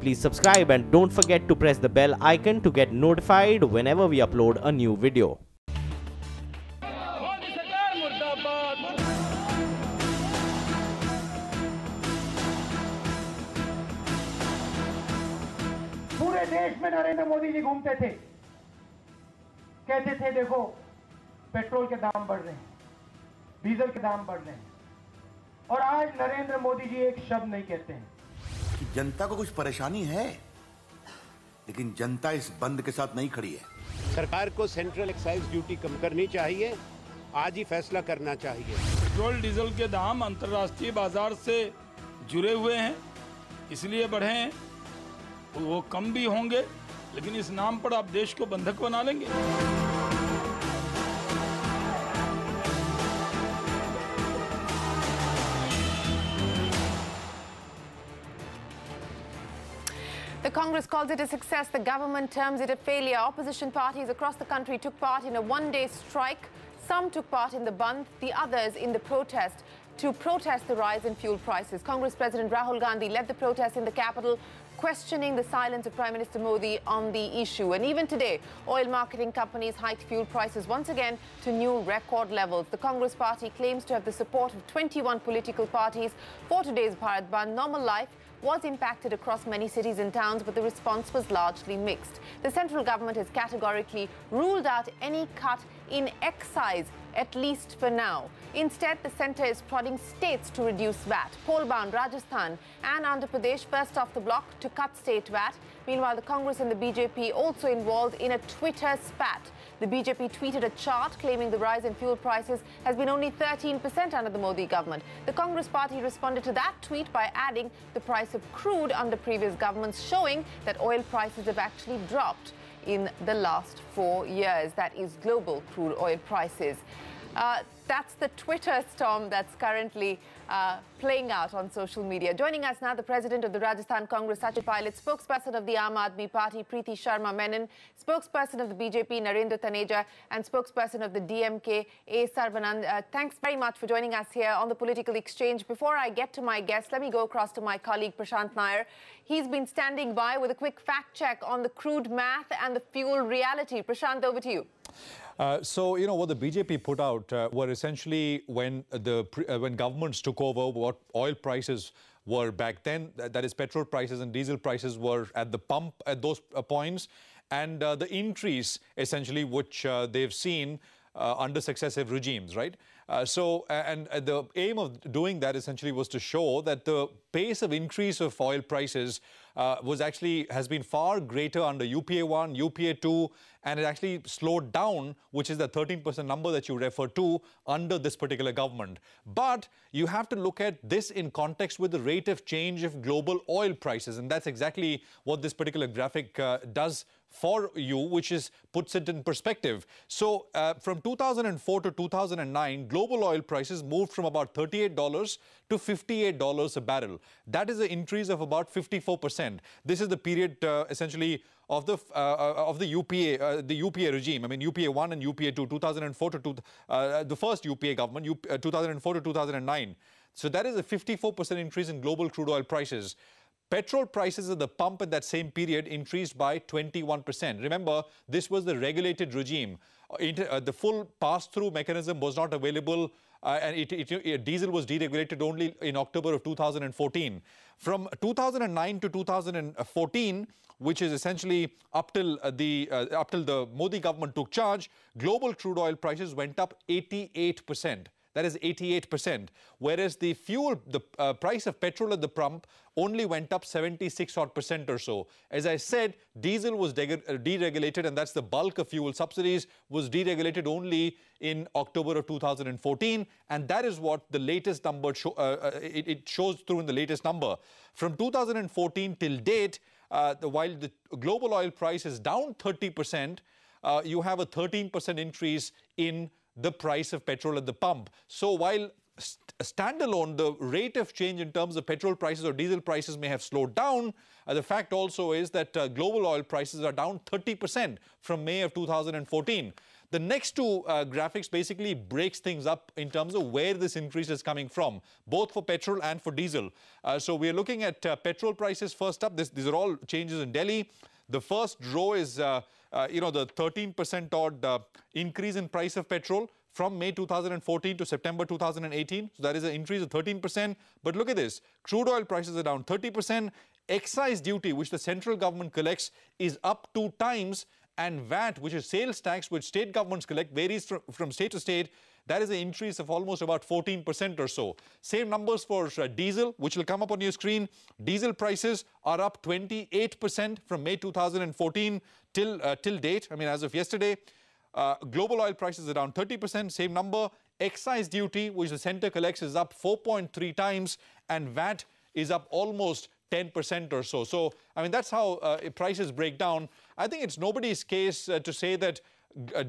please subscribe and don't forget to press the bell icon to get notified whenever we upload a new video. पूरे देश में नरेंद्र मोदी जी घूमते थे, कहते थे देखो पेट्रोल के दाम बढ़ रहे हैं, डीजल के दाम बढ़ रहे हैं, और आज नरेंद्र मोदी जी एक शब्द नहीं कहते हैं कि जनता को कुछ परेशानी है, लेकिन जनता इस बंद के साथ नहीं खड़ी है। सरकार को सेंट्रल एक्साइज ड्यूटी कम करनी चाहिए, आज ही फैसला करना चाहिए। पेट्रोल डीजल के दाम अंतर्राष्ट्रीय बाजार से जुड़े हुए हैं, इसलिए बढ़े हैं। वो कम भी होंगे, लेकिन इस नाम पर आप देश को बंधक बना लेंगे। The Congress calls it a success. The government terms it a failure. Opposition parties across the country took part in a one-day strike. Some took part in the Bandh, the others in the protest to protest the rise in fuel prices. Congress President Rahul Gandhi led the protest in the capital, questioning the silence of Prime Minister Modi on the issue. And even today, oil marketing companies hiked fuel prices once again to new record levels. The Congress party claims to have the support of 21 political parties for today's Bharat Bandh. Normal life was impacted across many cities and towns, but the response was largely mixed. The central government has categorically ruled out any cut in excise, at least for now. Instead, the centre is prodding states to reduce VAT. Poll-bound Rajasthan and Andhra Pradesh first off the block to cut state VAT. Meanwhile, the Congress and the BJP also involved in a Twitter spat. The BJP tweeted a chart claiming the rise in fuel prices has been only 13% under the Modi government. The Congress party responded to that tweet by adding the price of crude under previous governments, showing that oil prices have actually dropped in the last 4 years. That is global crude oil prices. That's the Twitter storm that's currently playing out on social media. Joining us now, the president of the Rajasthan Congress, Sachin Pilot, spokesperson of the Aam Aadmi Party, Preeti Sharma Menon, spokesperson of the BJP, Narendra Taneja, and spokesperson of the DMK, A. Sarvanand. Thanks very much for joining us here on the Political Exchange. Before I get to my guest, let me go across to my colleague, Prashant Nair. He's been standing by with a quick fact check on the crude math and the fuel reality. Prashant, over to you. So, you know, what the BJP put out were essentially when governments took over, what oil prices were back then, that is petrol prices and diesel prices were at the pump at those points, and the increase essentially which they've seen under successive regimes, right? And the aim of doing that essentially was to show that the pace of increase of oil prices has been far greater under UPA 1, UPA 2, and it actually slowed down, which is the 13% number that you refer to, under this particular government. But you have to look at this in context with the rate of change of global oil prices, and that's exactly what this particular graphic does for you, which puts it in perspective. So from 2004 to 2009, global oil prices moved from about $38 to $58 a barrel. That is an increase of about 54%. This is the period essentially of the UPA regime. I mean, UPA 1 and UPA 2, 2004 to the first UPA government, 2004 to 2009. So that is a 54% increase in global crude oil prices. Petrol prices at the pump in that same period increased by 21%. Remember, this was the regulated regime. The full pass-through mechanism was not available, and diesel was deregulated only in October of 2014. From 2009 to 2014, which is essentially up till the Modi government took charge, global crude oil prices went up 88%. That is 88%. Whereas the price of petrol at the pump only went up 76% or so. As I said, diesel was deregulated, and that's the bulk of fuel subsidies, was deregulated only in October of 2014. And that is what the latest number it shows through in the latest number. From 2014 till date, while the global oil price is down 30%, you have a 13% increase in the price of petrol at the pump. So while standalone, the rate of change in terms of petrol prices or diesel prices may have slowed down. The fact also is that global oil prices are down 30% from May of 2014. The next two graphics basically breaks things up in terms of where this increase is coming from, both for petrol and for diesel. So we are looking at petrol prices first up. These are all changes in Delhi. The first row is, the 13% odd increase in price of petrol from May 2014 to September 2018. So that is an increase of 13%. But look at this. Crude oil prices are down 30%. Excise duty, which the central government collects, is up 2 times. And VAT, which is sales tax, which state governments collect, varies from state to state. That is an increase of almost about 14% or so. Same numbers for diesel, which will come up on your screen. Diesel prices are up 28% from May 2014 till date. I mean, as of yesterday. Global oil prices are down 30%, same number. Excise duty, which the centre collects, is up 4.3 times. And VAT is up almost 10% or so. So, I mean, that's how prices break down. I think it's nobody's case to say that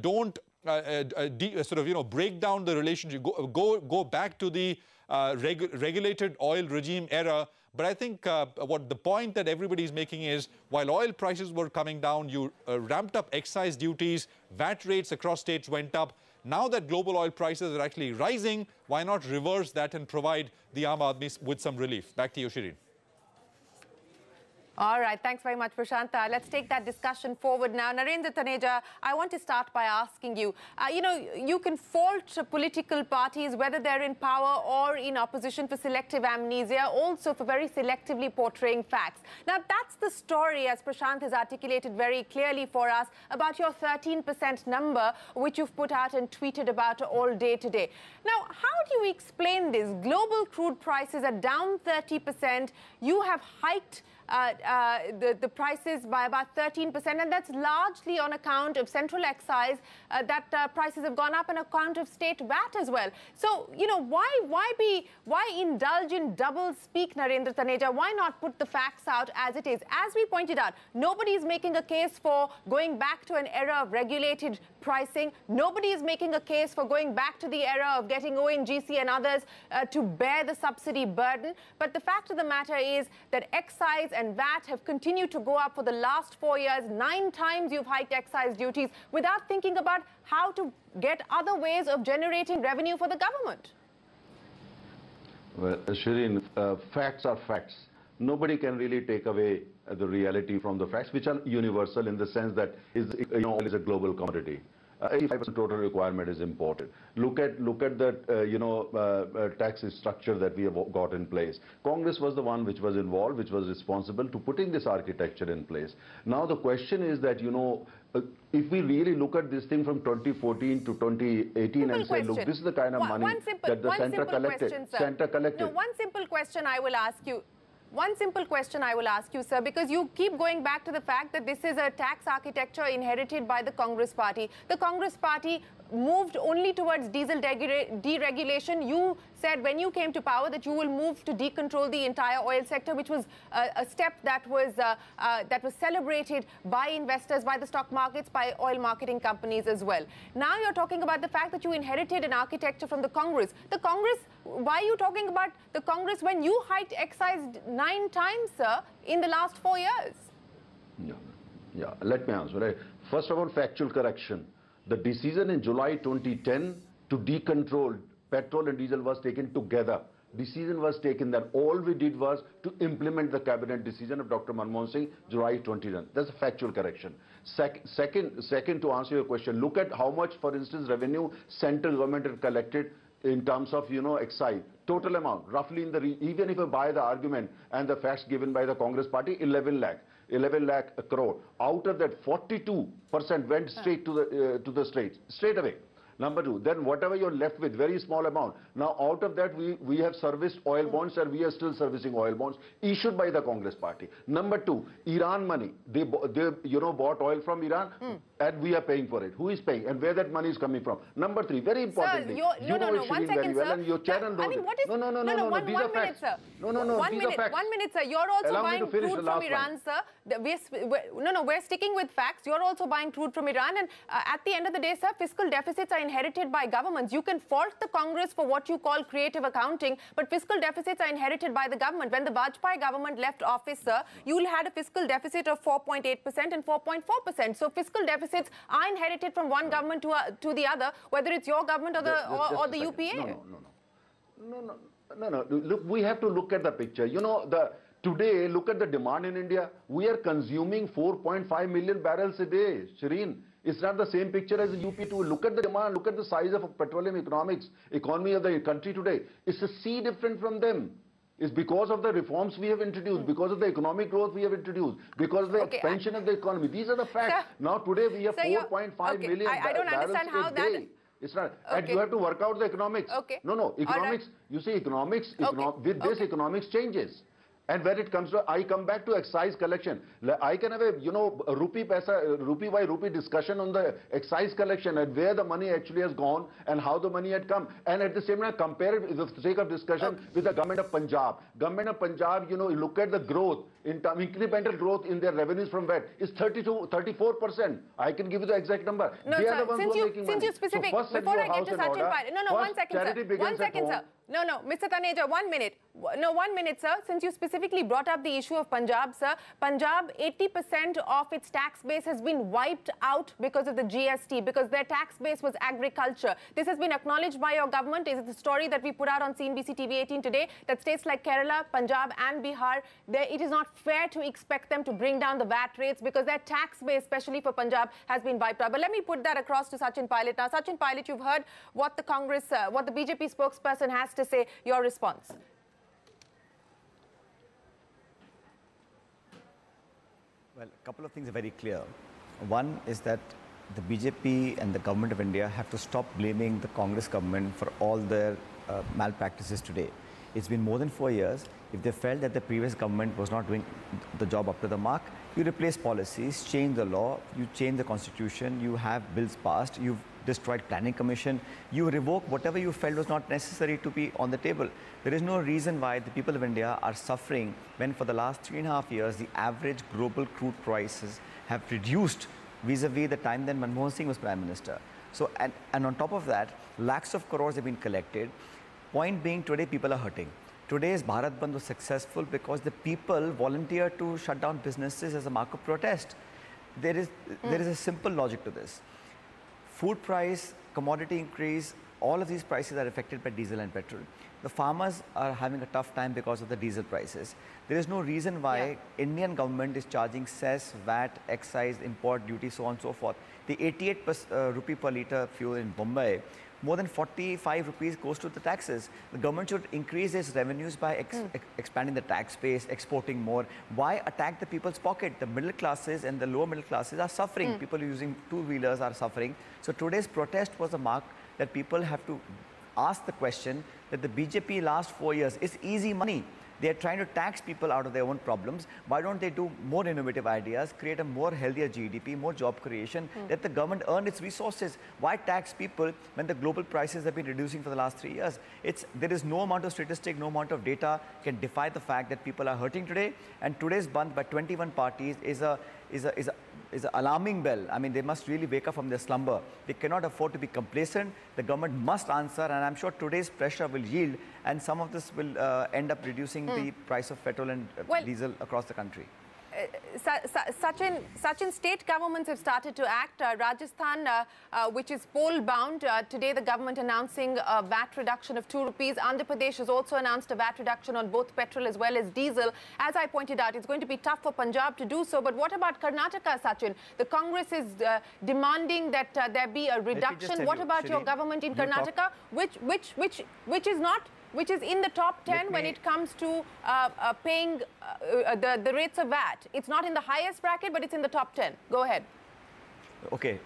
don't break down the relationship, go back to the regulated oil regime era. But I think what the point that everybody is making is, while oil prices were coming down, you ramped up excise duties, VAT rates across states went up. Now that global oil prices are actually rising, why not reverse that and provide the Aam Aadmi with some relief? Back to you, Shireen. All right, thanks very much, Prashant. Let's take that discussion forward now. Narendra Taneja, I want to start by asking you, you can fault political parties, whether they're in power or in opposition, for selective amnesia, also for very selectively portraying facts. Now, that's the story, as Prashant has articulated very clearly for us, about your 13% number, which you've put out and tweeted about all day today. Now, how do you explain this? Global crude prices are down 30%. You have hiked the prices by about 13%, and that's largely on account of central excise, that prices have gone up on account of state VAT as well. So, why indulge in double speak, Narendra Taneja? Why not put the facts out as it is? As we pointed out, nobody is making a case for going back to an era of regulated pricing. Nobody is making a case for going back to the era of getting ONGC and others to bear the subsidy burden. But the fact of the matter is that excise and VAT have continued to go up for the last 4 years. 9 times you've hiked excise duties without thinking about how to get other ways of generating revenue for the government. Well, Shireen, facts are facts. Nobody can really take away the reality from the facts, which are universal in the sense that oil is a global commodity. 85% total requirement is important. Look at the tax structure that we have got in place. Congress was the one which was involved, which was responsible to putting this architecture in place. Now the question is that, if we really look at this thing from 2014 to 2018 and say, look, this is the kind of money that the center collected. No, one simple question I will ask you. One simple question I will ask you, sir, because you keep going back to the fact that this is a tax architecture inherited by the Congress party. The Congress party moved only towards diesel deregulation. You said when you came to power that you will move to decontrol the entire oil sector, which was a step that was celebrated by investors, by the stock markets, by oil marketing companies as well. Now you're talking about the fact that you inherited an architecture from the Congress. The Congress, why are you talking about the Congress when you hiked excise 9 times, sir, in the last 4 years? Yeah, let me answer. Right. First of all, factual correction. The decision in July 2010 to decontrol petrol and diesel was taken together. Decision was taken that all we did was to implement the cabinet decision of Dr. Manmohan Singh, July 2010. That's a factual correction. Second, to answer your question, look at how much, for instance, revenue central government had collected in terms of, excise. Total amount, roughly even if you buy the argument and the facts given by the Congress party, 11 lakh crore. Out of that, 42% went straight to the states, straight away. Number 2, then whatever you're left with, very small amount. Now, out of that, we have serviced oil bonds, and we are still servicing oil bonds issued by the Congress party. Number 2, Iran money. They bought oil from Iran, and we are paying for it. Who is paying, and where that money is coming from? Number 3, very importantly, sir, one second, well, sir. and your channel knows it. No, these are facts. sir. No, these are facts. 1 minute, sir. You're also buying crude from Iran, sir. We're sticking with facts. You're also buying crude from Iran, and at the end of the day, sir, fiscal deficits are inherited by governments. You can fault the Congress for what you call creative accounting, but fiscal deficits are inherited by the government. When the Vajpayee government left office, sir, you had a fiscal deficit of 4.8% and 4.4%. So fiscal deficits are inherited from one government to the other, whether it's your government or the UPA. No. Look, we have to look at the picture. You know, today, look at the demand in India. We are consuming 4.5 million barrels a day, Shireen. It's not the same picture as the UP too. Look at the demand, look at the size of petroleum economy of the country today. It's a sea different from them. It's because of the reforms we have introduced, because of the economic growth we have introduced, because of the expansion of the economy. These are the facts. Sir, now today we have 4.5 million I don't understand how barrels a day. It's not, and you have to work out the economics. No, economics, you see economics, with this economics changes. And when it comes to, I come back to excise collection. I can have a, rupee by rupee discussion on the excise collection and where the money actually has gone and how the money had come. And at the same time, compare it, for the sake of discussion, with the government of Punjab. Government of Punjab, look at the growth, incremental growth in their revenues from VAT is 34%. I can give you the exact number. No, they sir, are the ones who are making money. Since you specific, so before I get to Sachin Pilot, no, one second, sir. One second, sir. No, Mr. Taneja, 1 minute. No, 1 minute, sir. Since you specifically brought up the issue of Punjab, sir, Punjab, 80% of its tax base has been wiped out because of the GST, because their tax base was agriculture. This has been acknowledged by your government. Is it the story that we put out on CNBCTV18 today, that states like Kerala, Punjab and Bihar, it is not fair to expect them to bring down the VAT rates because their tax base, especially for Punjab, has been wiped out. But let me put that across to Sachin Pilot. Now, Sachin Pilot, you've heard what the Congress, what the BJP spokesperson has to say. Your response? Well, a couple of things are very clear. One is that the BJP and the government of India have to stop blaming the Congress government for all their malpractices today. It's been more than 4 years. If they felt that the previous government was not doing the job up to the mark, you replace policies, change the law, you change the constitution, you have bills passed, you've destroyed planning commission, you revoke whatever you felt was not necessary to be on the table. There is no reason why the people of India are suffering when for the last 3.5 years, the average global crude prices have reduced vis-a-vis the time then Manmohan Singh was Prime Minister. So, and on top of that, lakhs of crores have been collected. Point being, today people are hurting. Today's Bharat Bandh was successful because the people volunteered to shut down businesses as a mark of protest. There is a simple logic to this. Food price, commodity increase, all of these prices are affected by diesel and petrol. The farmers are having a tough time because of the diesel prices. There is no reason why Indian government is charging cess, VAT, excise, import duty, so on and so forth. The 88 rupee per litre fuel in Bombay, more than 45 rupees goes to the taxes. The government should increase its revenues by expanding the tax base, exporting more. Why attack the people's pocket? The middle classes and the lower middle classes are suffering. People using two-wheelers are suffering. So today's protest was a mark that people have to ask the question that the BJP last 4 years is easy money. They are trying to tax people out of their own problems. Why don't they do more innovative ideas, create a more healthier GDP, more job creation, let the government earn its resources? Why tax people when the global prices have been reducing for the last 3 years? There is no amount of statistic, no amount of data can defy the fact that people are hurting today. And today's Bandh by 21 parties is an alarming bell. I mean, they must really wake up from their slumber. They cannot afford to be complacent. The government must answer, and I'm sure today's pressure will yield, and some of this will end up reducing the price of petrol and diesel across the country. Sachin, state governments have started to act. Rajasthan, which is poll-bound, today the government announcing a VAT reduction of 2 rupees. Andhra Pradesh has also announced a VAT reduction on both petrol as well as diesel. As I pointed out, it's going to be tough for Punjab to do so. But what about Karnataka, Sachin? The Congress is demanding that there be a reduction. What about your government in Karnataka, which is in the top 10 when it comes to paying the rates of VAT? It's not in the highest bracket, but it's in the top 10. Go ahead. Okay.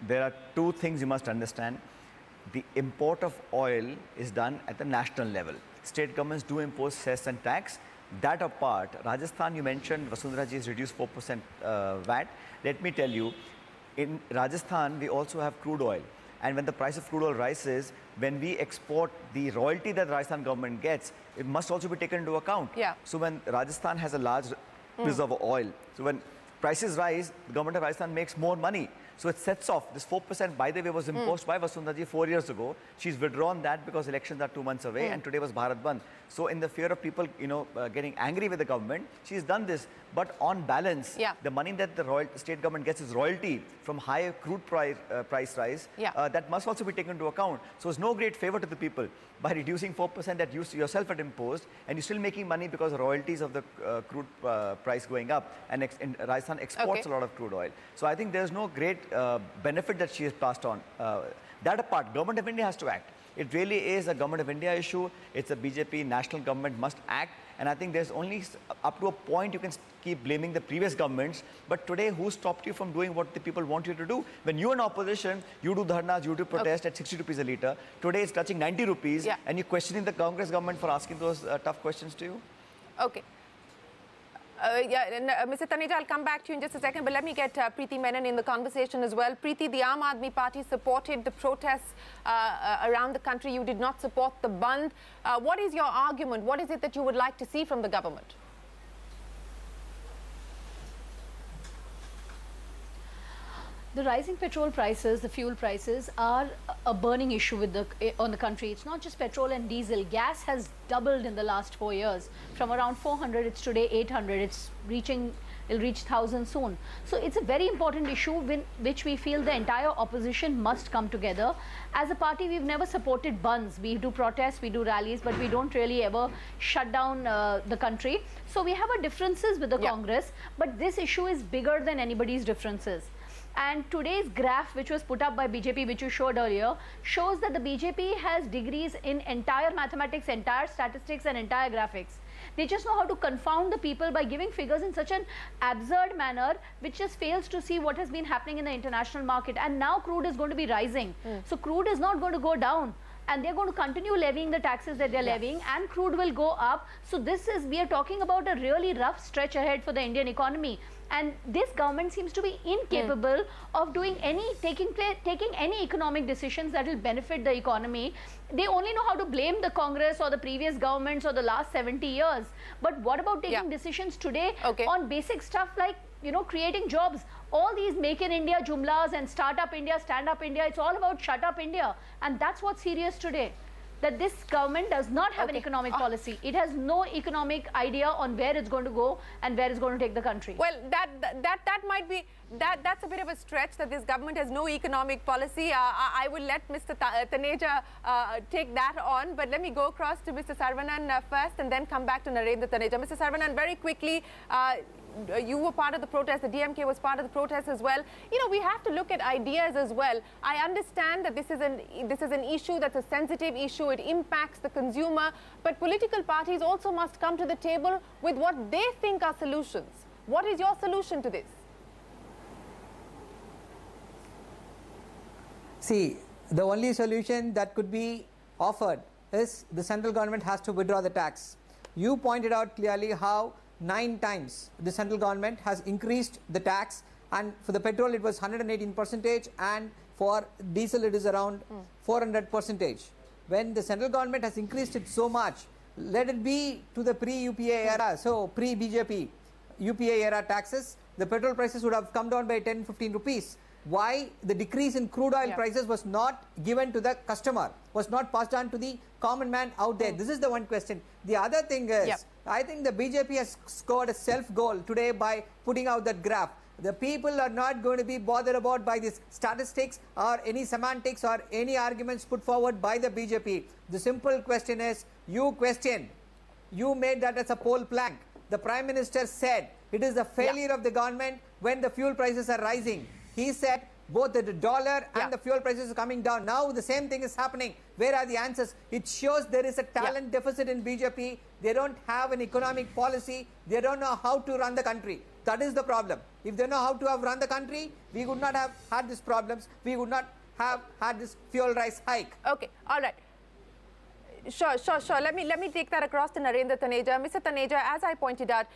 There are two things you must understand. The import of oil is done at the national level. State governments do impose cess and tax. That apart, Rajasthan, you mentioned, Vasundhara ji has reduced 4% VAT. Let me tell you, in Rajasthan, we also have crude oil. And when the price of crude oil rises, when we export, the royalty that the Rajasthan government gets, it must also be taken into account. Yeah. So when Rajasthan has a large reserve of oil, so when prices rise, the government of Rajasthan makes more money. So it sets off. This 4%, by the way, was imposed by Vasundhara 4 years ago. She's withdrawn that because elections are 2 months away, and today was Bharat Bandh. So in the fear of people, getting angry with the government, she's done this. But on balance, the money that the state government gets is royalty from higher crude price rise. That must also be taken into account. So it's no great favor to the people by reducing 4% that you yourself had imposed, and you're still making money because of royalties of the crude price going up. And Rajasthan exports a lot of crude oil. So I think there's no great benefit that she has passed on. That apart, Government of India has to act. It really is a Government of India issue. It's a BJP national government must act. And I think there's only up to a point you can keep blaming the previous governments. But today, who stopped you from doing what the people want you to do? When you're in opposition, you do dharnas, you do protest at 60 rupees a litre. Today, it's touching 90 rupees. And you're questioning the Congress government for asking those tough questions to you? Okay. Mr. Taneja, I'll come back to you in just a second, but let me get Preeti Menon in the conversation as well. Preeti, the Aam Aadmi Party supported the protests around the country. You did not support the Bandh. What is your argument? What is it that you would like to see from the government? The rising petrol prices, the fuel prices, are a burning issue on the country. It's not just petrol and diesel. Gas has doubled in the last 4 years. From around 400, it's today 800. It'll reach 1,000 soon. So it's a very important issue which we feel the entire opposition must come together. As a party, we've never supported bandhs. We do protests, we do rallies, but we don't really ever shut down the country. So we have our differences with the Congress, but this issue is bigger than anybody's differences. And today's graph, which was put up by BJP, which you showed earlier, shows that the BJP has degrees in entire mathematics, entire statistics, and entire graphics. They just know how to confound the people by giving figures in such an absurd manner, which just fails to see what has been happening in the international market. And now crude is going to be rising. So crude is not going to go down. And they're going to continue levying the taxes that they're levying, and crude will go up. So we are talking about a really rough stretch ahead for the Indian economy. And this government seems to be incapable of doing taking any economic decisions that will benefit the economy. They only know how to blame the Congress or the previous governments or the last 70 years. But what about taking decisions today on basic stuff like, creating jobs? All these Make in India jumlas and Startup India, Stand Up India, it's all about Shut Up India. And that's what's serious today. That this government does not have an economic policy. It has no economic idea on where it's going to go and where it's going to take the country. Well, that might be, that's a bit of a stretch, that this government has no economic policy. I will let Mr. Taneja take that on, but let me go across to Mr. Saravanan first and then come back to Narendra Taneja. Mr. Saravanan, very quickly, you were part of the protest, the DMK was part of the protest as well. We have to look at ideas as well. I understand that this is an issue that's a sensitive issue. It impacts the consumer, but political parties also must come to the table with what they think are solutions. What is your solution to this? See, the only solution that could be offered is the central government has to withdraw the tax. You pointed out clearly how 9 times the central government has increased the tax, and for the petrol it was 118%, and for diesel it is around 400%. When the central government has increased it so much, let it be to the pre-UPA era, so pre-BJP UPA era taxes, the petrol prices would have come down by 10-15 rupees. Why the decrease in crude oil prices was not given to the customer, was not passed on to the common man out there? This is the one question. The other thing is, I think the BJP has scored a self-goal today by putting out that graph. The people are not going to be bothered about by these statistics or any semantics or any arguments put forward by the BJP. The simple question is, you made that as a poll plank. The Prime Minister said it is the failure of the government when the fuel prices are rising. He said both the dollar and the fuel prices are coming down. Now the same thing is happening. Where are the answers? It shows there is a talent deficit in BJP. They don't have an economic policy. They don't know how to run the country. That is the problem. If they know how to run the country, we would not have had these problems. We would not have had this fuel price hike. Okay, all right. Sure. Let me take that across to Narendra Taneja. Mr. Taneja, as I pointed out,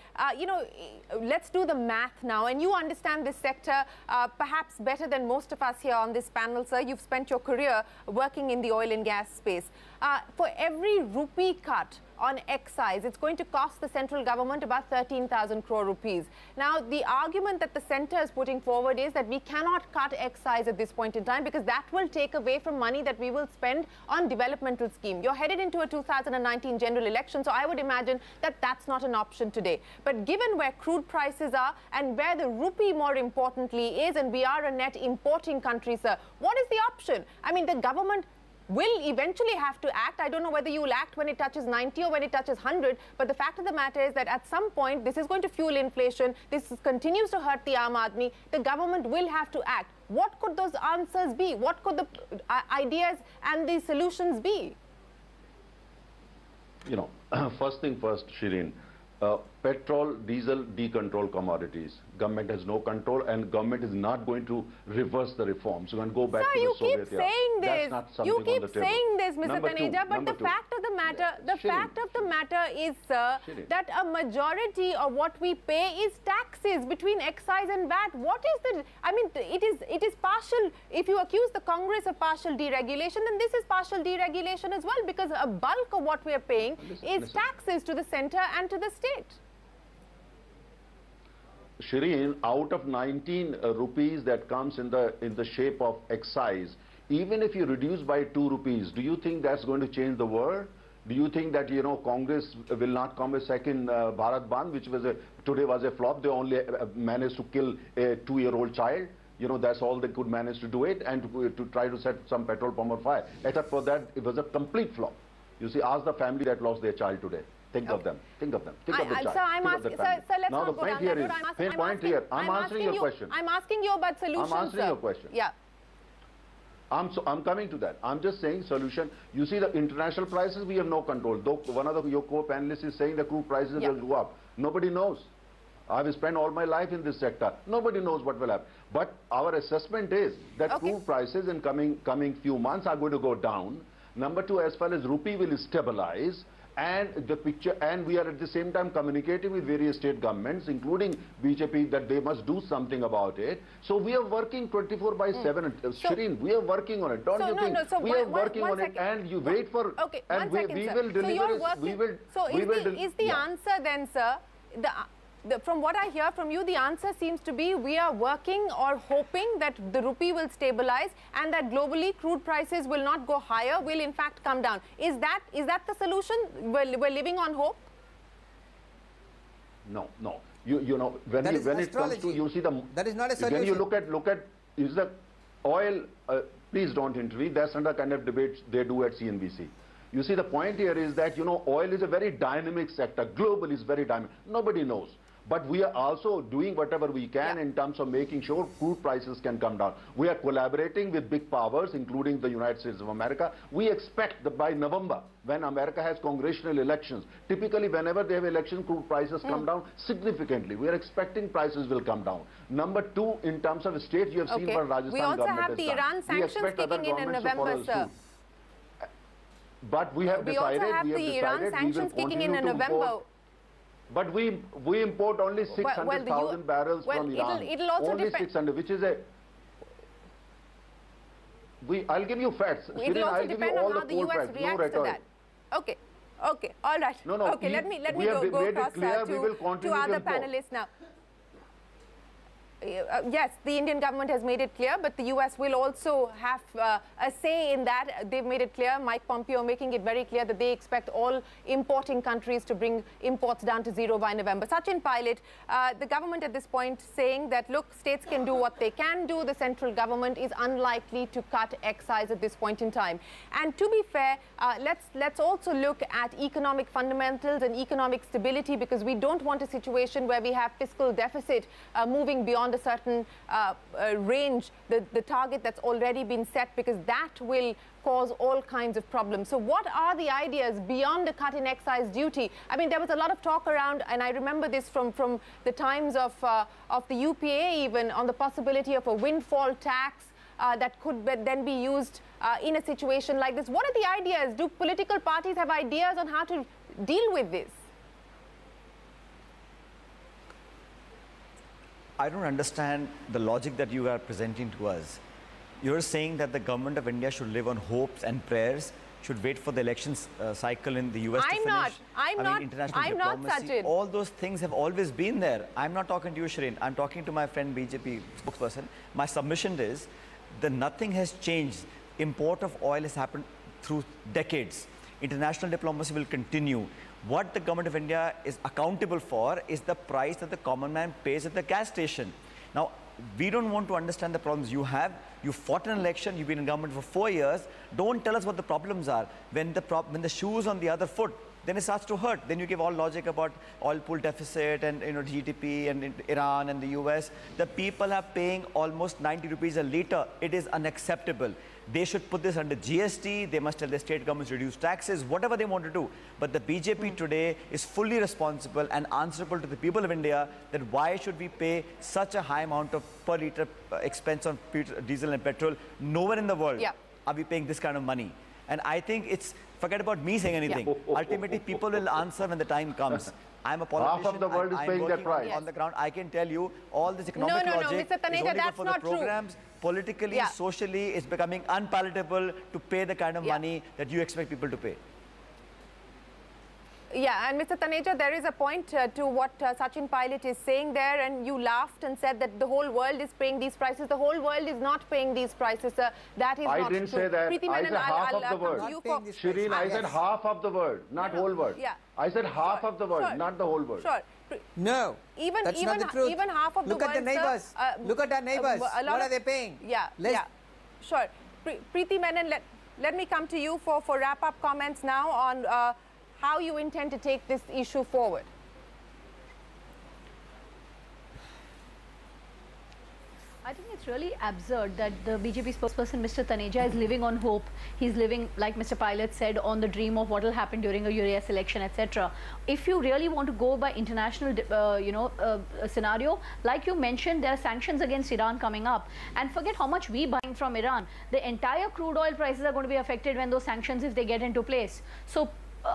let's do the math now. And you understand this sector perhaps better than most of us here on this panel, sir. You've spent your career working in the oil and gas space. For every rupee cut on excise. It's going to cost the central government about 13,000 crore rupees. Now, the argument that the centre is putting forward is that we cannot cut excise at this point in time because that will take away from money that we will spend on developmental scheme. You're headed into a 2019 general election, so I would imagine that that's not an option today. But given where crude prices are and where the rupee, more importantly, is, and we are a net importing country, sir, what is the option? I mean, the government will eventually have to act. I don't know whether you will act when it touches 90 or when it touches 100, but the fact of the matter is that at some point this is going to fuel inflation, this continues to hurt the Aam Aadmi, the government will have to act. What could those answers be? What could the ideas and the solutions be? You know, first thing first, Shireen, petrol, diesel, decontrol commodities. Government has no control, and government is not going to reverse the reforms. We're going to go back to the Soviet era. Sir, you keep saying this. That's not something You keep on the table. saying this, Mr. Number Taneja, two, but the fact of the matter, is, sir, that a majority of what we pay is taxes between excise and VAT. What is the? I mean, it is partial. If you accuse the Congress of partial deregulation, then this is partial deregulation as well, because a bulk of what we are paying is taxes to the centre and to the state. Shireen, out of 19 rupees that comes in the shape of excise, even if you reduce by 2 rupees, do you think that's going to change the world? Do you think that, you know, Congress will not come a second Bharat Bandh, which was today was a flop? They only managed to kill a 2-year-old child. You know, that's all they could manage to do it, and to try to set some petrol pump on fire. Except for that, it was a complete flop. You see, ask the family that lost their child today. Think of them. Think of them. Think of the child. Sir, I'm asking. Sir, let's now not go down that road. I'm answering your question. I'm asking you about solutions, I'm answering your question. Yeah. I'm coming to that. I'm just saying solution. You see, the international prices, we have no control. Though one of your co-panelists is saying the crude prices will go up. Nobody knows. I've spent all my life in this sector. Nobody knows what will happen. But our assessment is that crude prices in coming few months are going to go down. Number two, as far as rupee will stabilize, and the picture, and we are at the same time communicating with various state governments, including BJP, that they must do something about it. So we are working 24/7. Shireen, we are working on it. Don't you think? We are working on it, and you wait for. Okay, and we will deliver. So is the answer then, sir? From what I hear from you, the answer seems to be we are working or hoping that the rupee will stabilize and that globally crude prices will not go higher, will in fact come down. Is that the solution? We're living on hope? No. You know, when it comes to, you see the... That is not a solution. When you look at is the oil, please don't intervene, that's not the kind of debate they do at CNBC. You see, the point here is that, you know, oil is a very dynamic sector. Globally, it's very dynamic. Nobody knows. But we are also doing whatever we can in terms of making sure crude prices can come down. We are collaborating with big powers, including the United States of America. We expect that by November, when America has congressional elections, typically whenever they have elections, crude prices come down significantly. We are expecting prices will come down. Number two, in terms of states, you have seen what Rajasthan we also government have the has Iran sanctions kicking in November, sir. But we have decided, Iran sanctions kicking in November. But we import only 600,000 barrels from Iran. It'll also only 600, which is a... I'll give you facts. It'll also depend on how the US reacts to that. Okay, all right. No, okay, let me go across to other panelists now. Yes, the Indian government has made it clear, but the US will also have a say in that. They've made it clear, Mike Pompeo making it very clear that they expect all importing countries to bring imports down to zero by November. Sachin Pilot, the government at this point saying that, look, states can do what they can do. The central government is unlikely to cut excise at this point in time. And to be fair, let's also look at economic fundamentals and economic stability, because we don't want a situation where we have fiscal deficit moving beyond a certain range, the target that's already been set, because that will cause all kinds of problems. So what are the ideas beyond a cut in excise duty? I mean, there was a lot of talk around, and I remember this from the times of the UPA even, on the possibility of a windfall tax that could then be used in a situation like this. What are the ideas? Do political parties have ideas on how to deal with this? I don't understand the logic that you are presenting to us. You're saying that the government of India should live on hopes and prayers, should wait for the elections cycle in the US to finish. International diplomacy, all those things have always been there. I'm not talking to you, Shireen. I'm talking to my friend BJP spokesperson. My submission is that nothing has changed. Import of oil has happened through decades. International diplomacy will continue. What the government of India is accountable for is the price that the common man pays at the gas station. Now, we don't want to understand the problems you have. You fought an election, you've been in government for 4 years. Don't tell us what the problems are. When the shoe's on the other foot, then it starts to hurt. Then you give all logic about oil pool deficit and GDP and Iran and the US. The people are paying almost 90 rupees a litre. It is unacceptable. They should put this under GST. They must tell the state governments to reduce taxes, whatever they want to do. But the BJP today is fully responsible and answerable to the people of India that why should we pay such a high amount of per litre expense on diesel and petrol? Nowhere in the world are we paying this kind of money. And I think it's, forget about me saying anything. Ultimately, people will answer when the time comes. I'm a politician. Half of the world is paying that price. On the ground, I can tell you all this economic logic Mr. Taneja, is only for the programs. Politically, socially, it's becoming unpalatable to pay the kind of money that you expect people to pay. Yeah, and Mr. Taneja, there is a point to what Sachin Pilot is saying there, and you laughed and said that the whole world is paying these prices. The whole world is not paying these prices, sir. That is not true. I didn't say that. I said half of the world. Shireen, I said half of the world, not whole world. Yeah. I said half of the world, not the whole world. Sure. No, that's not the truth. Even half of the world, Look at the neighbors. Look at our neighbors. What are they paying? Yeah, sure. Preeti Menon, let me come to you for wrap-up comments now on how you intend to take this issue forward. I think it's really absurd that the BJP spokesperson, Mr. Taneja, is living on hope. He's living, like Mr. Pilot said, on the dream of what will happen during a US election, etc. If you really want to go by international, scenario, like you mentioned, there are sanctions against Iran coming up. And forget how much we buying from Iran. The entire crude oil prices are going to be affected when those sanctions, if they get into place. So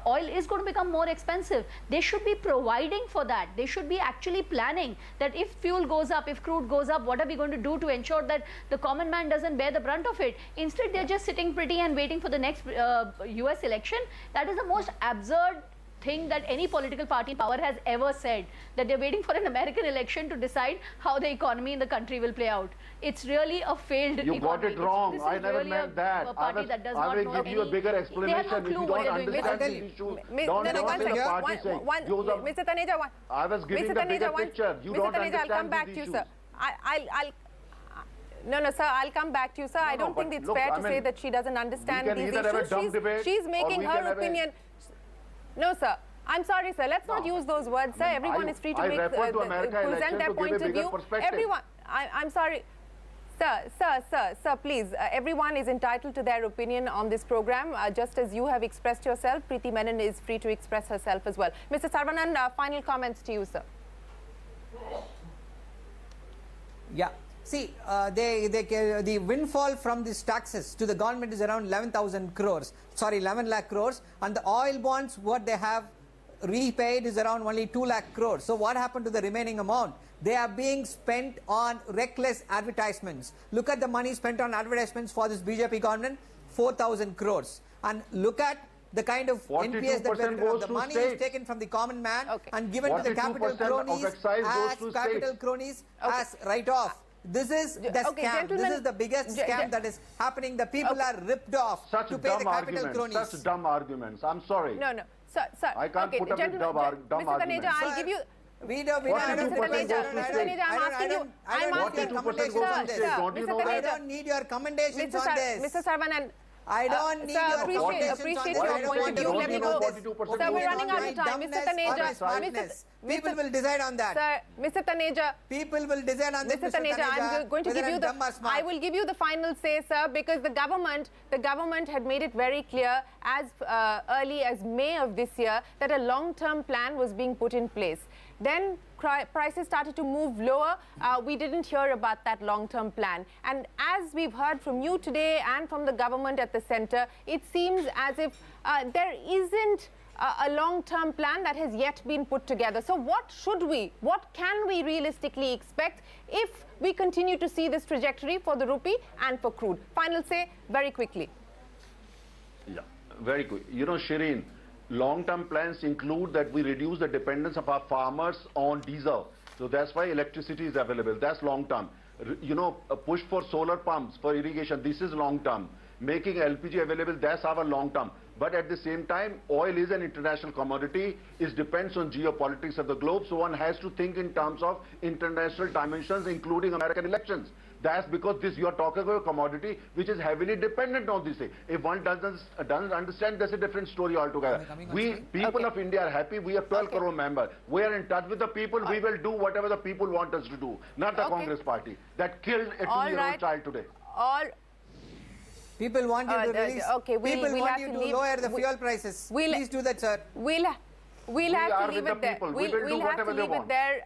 oil is going to become more expensive. They should be providing for that. They should be actually planning that if fuel goes up, if crude goes up, what are we going to do to ensure that the common man doesn't bear the brunt of it? Instead, they're just sitting pretty and waiting for the next US election. That is the most absurd thing that any political party in power has ever said, that they're waiting for an American election to decide how the economy in the country will play out. It's really a failed economy. You got it wrong. I never meant that. I will give you a bigger explanation. If you don't understand the issue, don't the party say. Mr. Taneja, I was giving the bigger picture. You don't understand I'll come back to you, sir. No, sir, I'll come back to you, sir. I don't think it's fair to say that she doesn't understand these issues. She's making her opinion. No, sir. I'm sorry, sir. Let's not use those words, sir. Everyone is free to present their point of view. Everyone, I'm sorry. Sir, please. Everyone is entitled to their opinion on this program. Just as you have expressed yourself, Preeti Menon is free to express herself as well. Mr. Saravanan, final comments to you, sir. Yeah. See, the windfall from these taxes to the government is around 11 lakh crores, and the oil bonds, what they have repaid is around only 2 lakh crores. So what happened to the remaining amount? They are being spent on reckless advertisements. Look at the money spent on advertisements for this BJP government, 4,000 crores. And look at the kind of NPS that the money is taken from the common man and given to the capital cronies as write-off. This is the scam. This is the biggest scam that is happening. The people are ripped off to pay the capital cronies. Such dumb arguments. I'm sorry. No. Sir, I can't put up with dumb arguments. Mr. Taneja, I'll give you... I don't need your commendations on this. Mr. Saravanan, I don't need your appreciate your point of view. Let me go. Sir, we're running out of time. Mr. Taneja. People will decide on that. Sir, Mr. Taneja. People will decide on this, Mr. Taneja, I'm going to give you I will give you the final say, sir, because the government had made it very clear as early as May of this year that a long-term plan was being put in place. Then prices started to move lower. We didn't hear about that long-term plan. And as we've heard from you today and from the government at the center, it seems as if there isn't a long-term plan that has yet been put together. So what can we realistically expect if we continue to see this trajectory for the rupee and for crude? Final say very quickly. Yeah. Very quick. You know, Shireen, long-term plans include that we reduce the dependence of our farmers on diesel. So that's why electricity is available. That's long-term. You know, a push for solar pumps, for irrigation, this is long-term. Making LPG available, that's our long-term. But at the same time, oil is an international commodity. It depends on geopolitics of the globe. So one has to think in terms of international dimensions, including American elections. That's because this, you are talking about a commodity which is heavily dependent on this. If one doesn't understand, that's a different story altogether. We, people of India are happy. We have 12 crore members. We are in touch with the people. We will do whatever the people want us to do, not the Congress party that killed a 2-year-old child today. People want you to release. Okay, people want you to lower the fuel prices. Please do that, sir. We'll have to leave it there. We'll have to leave it there.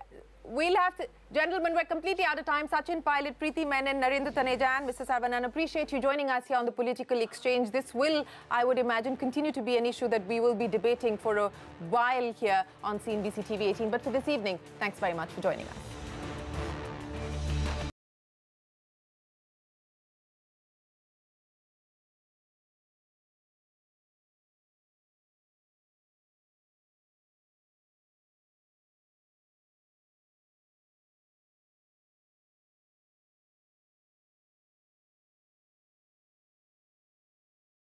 We'll have to, gentlemen, we're completely out of time. Sachin Pilot, Preeti Menon, Narendra Taneja, and Mr. Saravanan, appreciate you joining us here on the Political Exchange. This will, I would imagine, continue to be an issue that we will be debating for a while here on CNBC TV18. But for this evening, thanks very much for joining us.